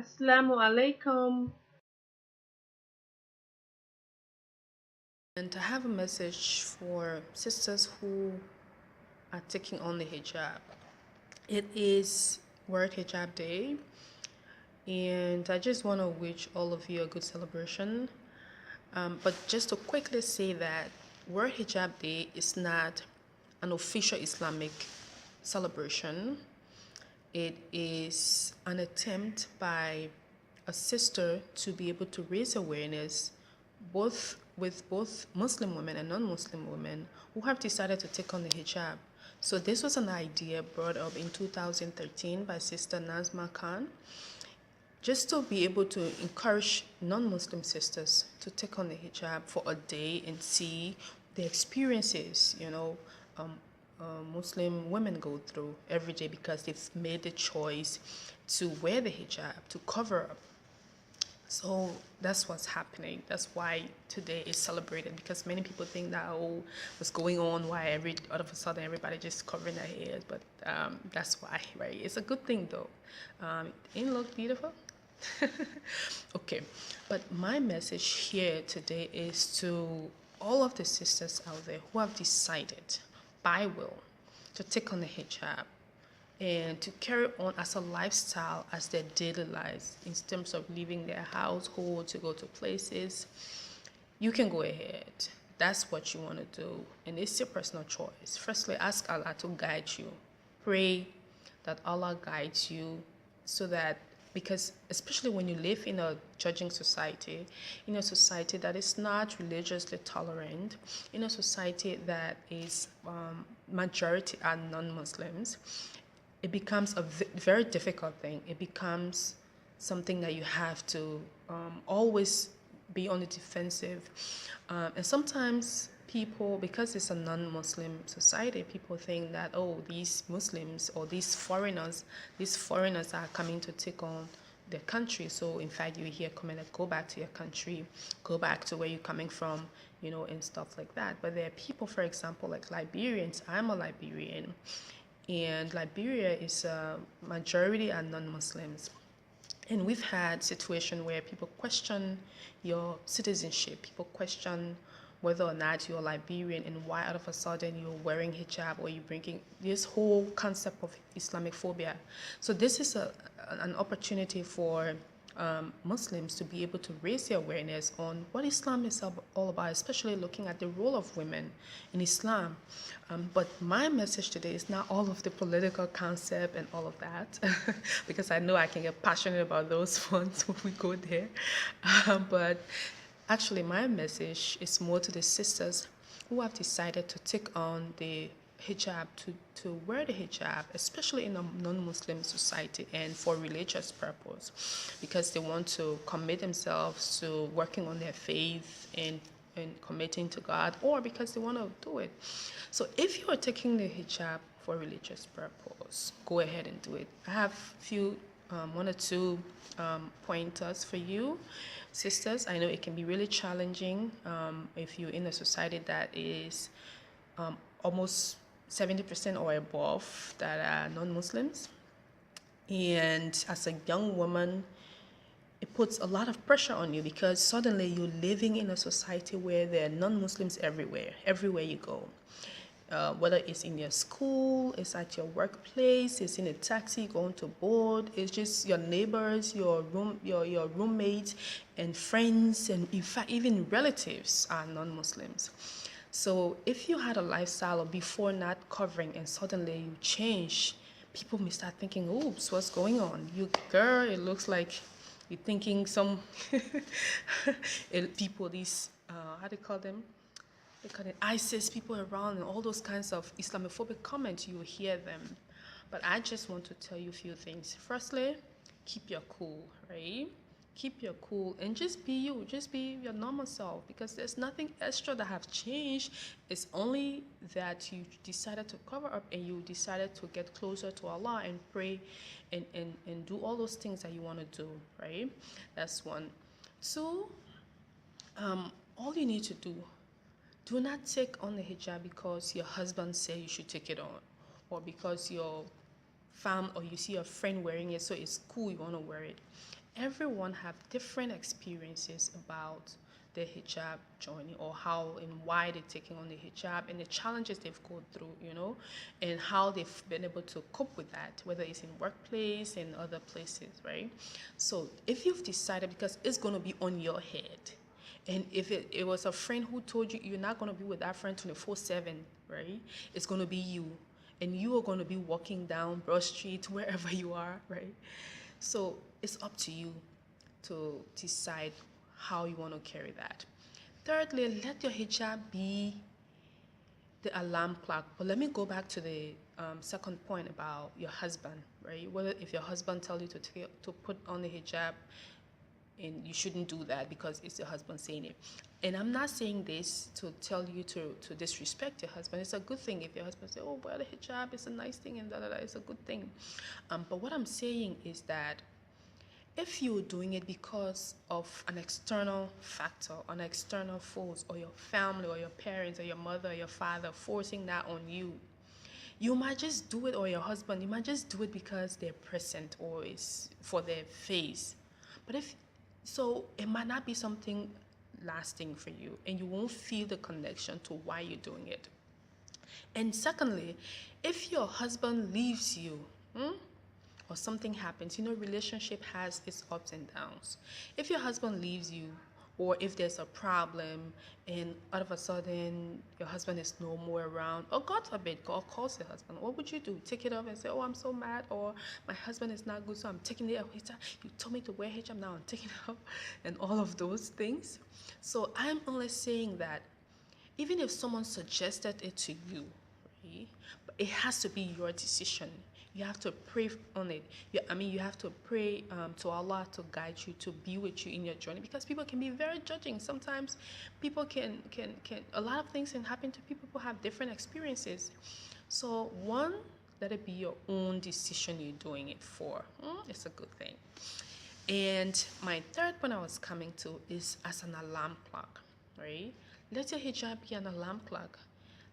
Assalamu alaikum. And I have a message for sisters who are taking on the hijab. It is World Hijab Day, and I just want to wish all of you a good celebration. But just to quickly say that World Hijab Day is not an official Islamic celebration. It is an attempt by a sister to be able to raise awareness both Muslim women and non-Muslim women who have decided to take on the hijab. So this was an idea brought up in 2013 by Sister Nazma Khan, just to be able to encourage non-Muslim sisters to take on the hijab for a day and see the experiences, um, Muslim women go through every day because they've made the choice to wear the hijab, to cover up. So that's what's happening. That's why today is celebrated, because many people think that, oh, what's going on? Why all of a sudden everybody just covering their heads? But that's why, right? It's a good thing though. It look beautiful. Okay, but my message here today is to all of the sisters out there who have decided by will to take on the hijab and to carry on as a lifestyle as their daily lives in terms of leaving their household to go to places. You can go ahead. That's what you want to do, and it's your personal choice. Firstly, ask Allah to guide you. Pray that Allah guides you so that, because especially when you live in a judging society, in a society that is not religiously tolerant, in a society that is majority are non-Muslims, it becomes a very difficult thing. It becomes something that you have to always be on the defensive. And sometimes people, because it's a non-Muslim society, people think that, oh, these Muslims or these foreigners are coming to take on their country. So in fact, you hear comment like, go back to your country, go back to where you're coming from, and stuff like that. But there are people, for example, like Liberians. I'm a Liberian, and Liberia is a majority are non-Muslims. And we've had situations where people question your citizenship. People question whether or not you're Liberian and why all of a sudden you're wearing hijab or you're bringing this whole concept of Islamic phobia. So this is an opportunity for Muslims to be able to raise their awareness on what Islam is all about, especially looking at the role of women in Islam. But my message today is not all of the political concept and all of that, because I know I can get passionate about those ones when we go there. But actually, my message is more to the sisters who have decided to take on the hijab, to wear the hijab, especially in a non-Muslim society and for religious purpose, because they want to commit themselves to working on their faith and committing to God, or because they want to do it. So if you are taking the hijab for religious purpose, go ahead and do it. I have few one or two pointers for you, sisters. I know it can be really challenging if you're in a society that is almost 70% or above that are non-Muslims. And as a young woman, it puts a lot of pressure on you because suddenly you're living in a society where there are non-Muslims everywhere you go. Whether it's in your school, it's at your workplace, it's in a taxi going to board, it's just your neighbors, your roommates and friends, and in fact even relatives are non-Muslims. So if you had a lifestyle of before not covering and suddenly you change, people may start thinking, oops, what's going on? You girl, it looks like you're thinking some people, these how do you call them? They call it ISIS people around and all those kinds of Islamophobic comments, you hear them. But I just want to tell you a few things. Firstly, keep your cool, right? Keep your cool and just be you. Just be your normal self, because there's nothing extra that have changed. It's only that you decided to cover up and you decided to get closer to Allah and pray and do all those things that you want to do, right? That's one. Two, all you need to do not take on the hijab because your husband said you should take it on, or because your fam or you see your friend wearing it, so it's cool, you want to wear it. everyone have different experiences about their hijab journey, or how and why they're taking on the hijab and the challenges they've gone through, and how they've been able to cope with that, whether it's in workplace and other places, right? So if you've decided, because it's going to be on your head, and if it was a friend who told you you're not going to be with that friend 24/7, right? It's going to be you. And you are going to be walking down Broad Street, wherever you are, right? So it's up to you to decide how you want to carry that. Thirdly, let your hijab be the alarm clock. But let me go back to the second point about your husband, right? Whether if your husband tells you to put on the hijab, and you shouldn't do that because it's your husband saying it. And I'm not saying this to tell you to disrespect your husband. It's a good thing if your husband says, oh, well, the hijab is a nice thing and da da da, it's a good thing. But what I'm saying is that if you're doing it because of an external factor, an external force, or your family, or your parents, or your mother, or your father forcing that on you, you might just do it, or your husband, you might just do it because they're present or it's for their face. But so it might not be something lasting for you, and you won't feel the connection to why you're doing it. And secondly, if your husband leaves you, or something happens, relationship has its ups and downs. If your husband leaves you, or if there's a problem and all of a sudden your husband is no more around, or God forbid, God calls your husband, what would you do? Take it off and say, oh, I'm so mad, or my husband is not good, so I'm taking it off. You told me to wear hijab, now I'm taking it off, and all of those things. So I'm only saying that even if someone suggested it to you, right, but it has to be your decision. You have to pray on it. You have to pray to Allah to guide you, to be with you in your journey, because people can be very judging. Sometimes people can a lot of things can happen to people who have different experiences. So one, let it be your own decision you're doing it for. It's a good thing. And my third point I was coming to is as an alarm clock, right? Let your hijab be an alarm clock.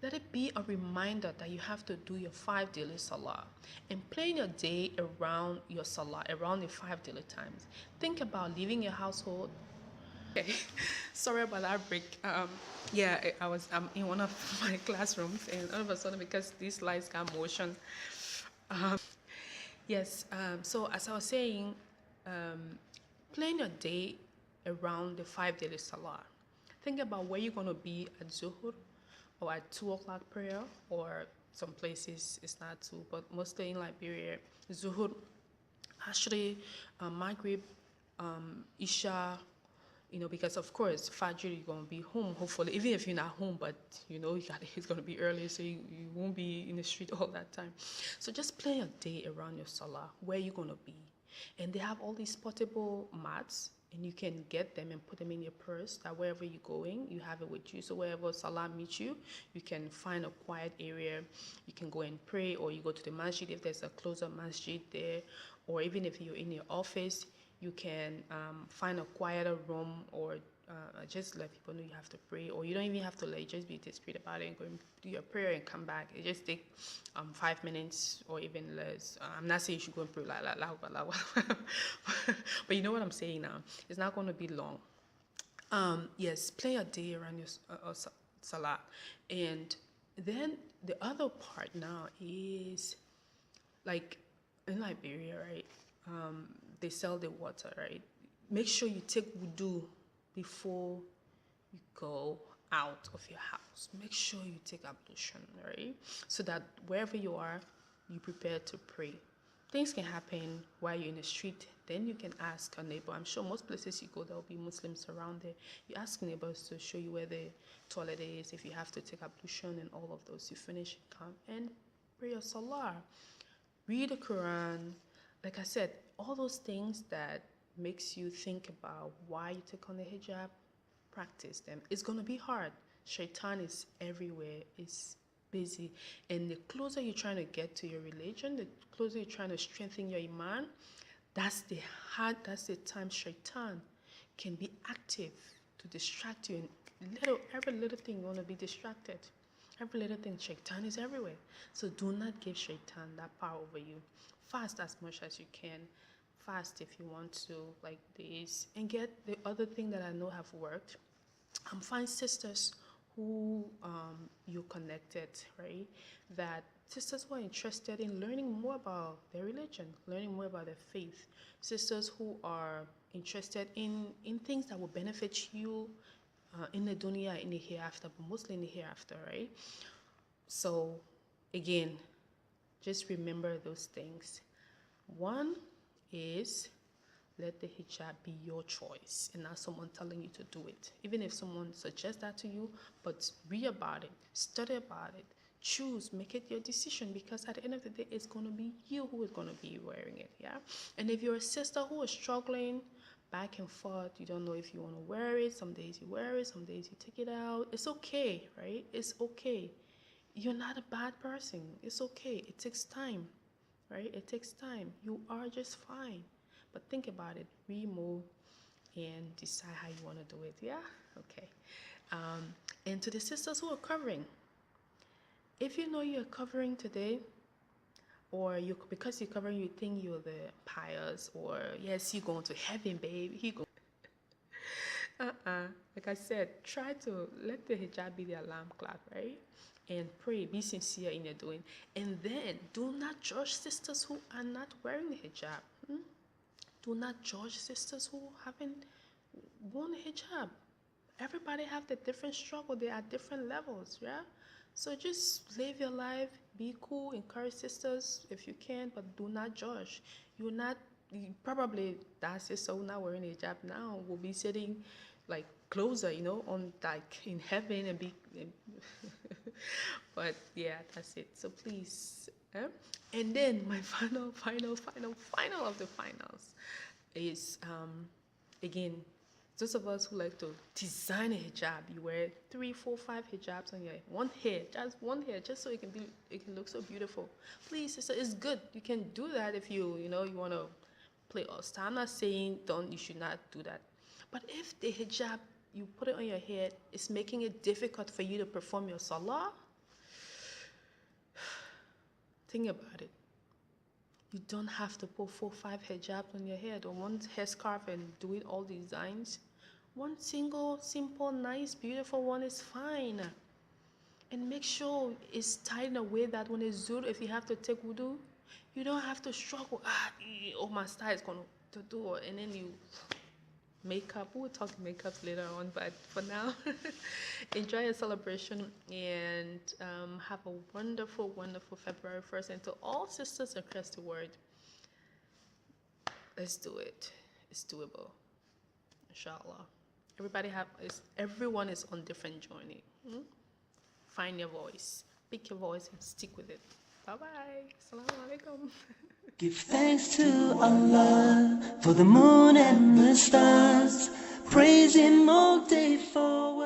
Let it be a reminder that you have to do your 5 daily salah, and plan your day around your salah, around the 5 daily times. Think about leaving your household. Okay, sorry about that break. I'm in one of my classrooms, and all of a sudden, because these lights got motion. Yes. So as I was saying, plan your day around the 5 daily salah. Think about where you're going to be at Zuhur, or at 2 o'clock prayer, or some places it's not 2, but mostly in Liberia, Zuhur, Ashri, Maghrib, Isha, because of course Fajr you're gonna be home, hopefully, even if you're not home, but it's gonna be early, so you won't be in the street all that time. So just plan your day around your salah, where you're gonna be, and they have all these portable mats, and you can get them and put them in your purse, that wherever you're going, you have it with you. So wherever salah meets you, you can find a quiet area, you can go and pray, or you go to the masjid if there's a closer masjid there, or even if you're in your office, you can find a quieter room, or just let people know you have to pray, or you don't even have to just be discreet about it and go and do your prayer and come back. It just take 5 minutes or even less. I'm not saying you should go and pray but you know what I'm saying now. It's not going to be long. Yes, play a day around your salah. And then the other part now is, like in Liberia, right? They sell the water, right? Make sure you take wudu before you go out of your house. Make sure you take ablution, right? So that wherever you are, you prepare to pray. Things can happen while you're in the street. Then you can ask a neighbor. I'm sure most places you go, there will be Muslims around there. You ask neighbors to show you where the toilet is, if you have to take ablution and all of those. You finish, come and pray your salah. Read the Quran. Like I said, all those things that makes you think about why you take on the hijab, practice them. It's going to be hard. Shaitan is everywhere. It's busy. And the closer you're trying to get to your religion, the closer you're trying to strengthen your iman, that's the time Shaitan can be active to distract you. And every little thing you want to be distracted. Every little thing, Shaitan is everywhere. So do not give Shaitan that power over you. Fast as much as you can. fast if you want to, like this. And get the other thing that I know have worked. Find sisters who you connected, right? That sisters who are interested in learning more about their religion, learning more about their faith. Sisters who are interested in things that will benefit you in the dunya, in the hereafter, but mostly in the hereafter, right? So, again, just remember those things. One is let the hijab be your choice and not someone telling you to do it. Even if someone suggests that to you, but read about it, study about it, choose, make it your decision, because at the end of the day, it's going to be you who is going to be wearing it, yeah? And if you're a sister who is struggling back and forth, you don't know if you want to wear it, some days you wear it, some days you take it out, it's okay, right? It's okay. You're not a bad person. It's okay. It takes time, right? It takes time. You are just fine. But think about it, remove, and decide how you want to do it. Yeah? Okay. And to the sisters who are covering, if you know you're covering today, or you because you're covering, you think you're the pious, or yes, you're going to heaven, babe. Like I said, try to let the hijab be the alarm clock, right? And pray, be sincere in your doing. And then do not judge sisters who are not wearing the hijab. Do not judge sisters who haven't worn a hijab. Everybody have the different struggle. They are different levels, yeah? So just live your life, be cool, encourage sisters if you can, but do not judge. Probably that sister who not wearing a hijab now will be sitting like closer, on like in heaven and be but yeah, that's it. So please, and then my final of the finals is again, those of us who like to design a hijab, you wear 3, 4, 5 hijabs on your one hair, just so it can look so beautiful. Please, sister, it's good. You can do that if you want to play all-star. I'm not saying you should not do that. But if the hijab, you put it on your head, it's making it difficult for you to perform your salah, think about it. You don't have to put 4, 5 hijabs on your head or one headscarf and do it all designs. One single, simple, nice, beautiful one is fine. And make sure it's tied in a way that when it's zuhr, if you have to take wudu, you don't have to struggle. My style is going to do it. And then you makeup. We'll talk makeups later on, but for now, enjoy your celebration and have a wonderful, wonderful February 1st. And to all sisters across the world, let's do it. It's doable, inshallah. Everyone is on different journey. Find your voice, pick your voice, and stick with it. Bye-bye. Assalamu alaikum. Give thanks to Allah for the moon and the stars. Praise Him all day for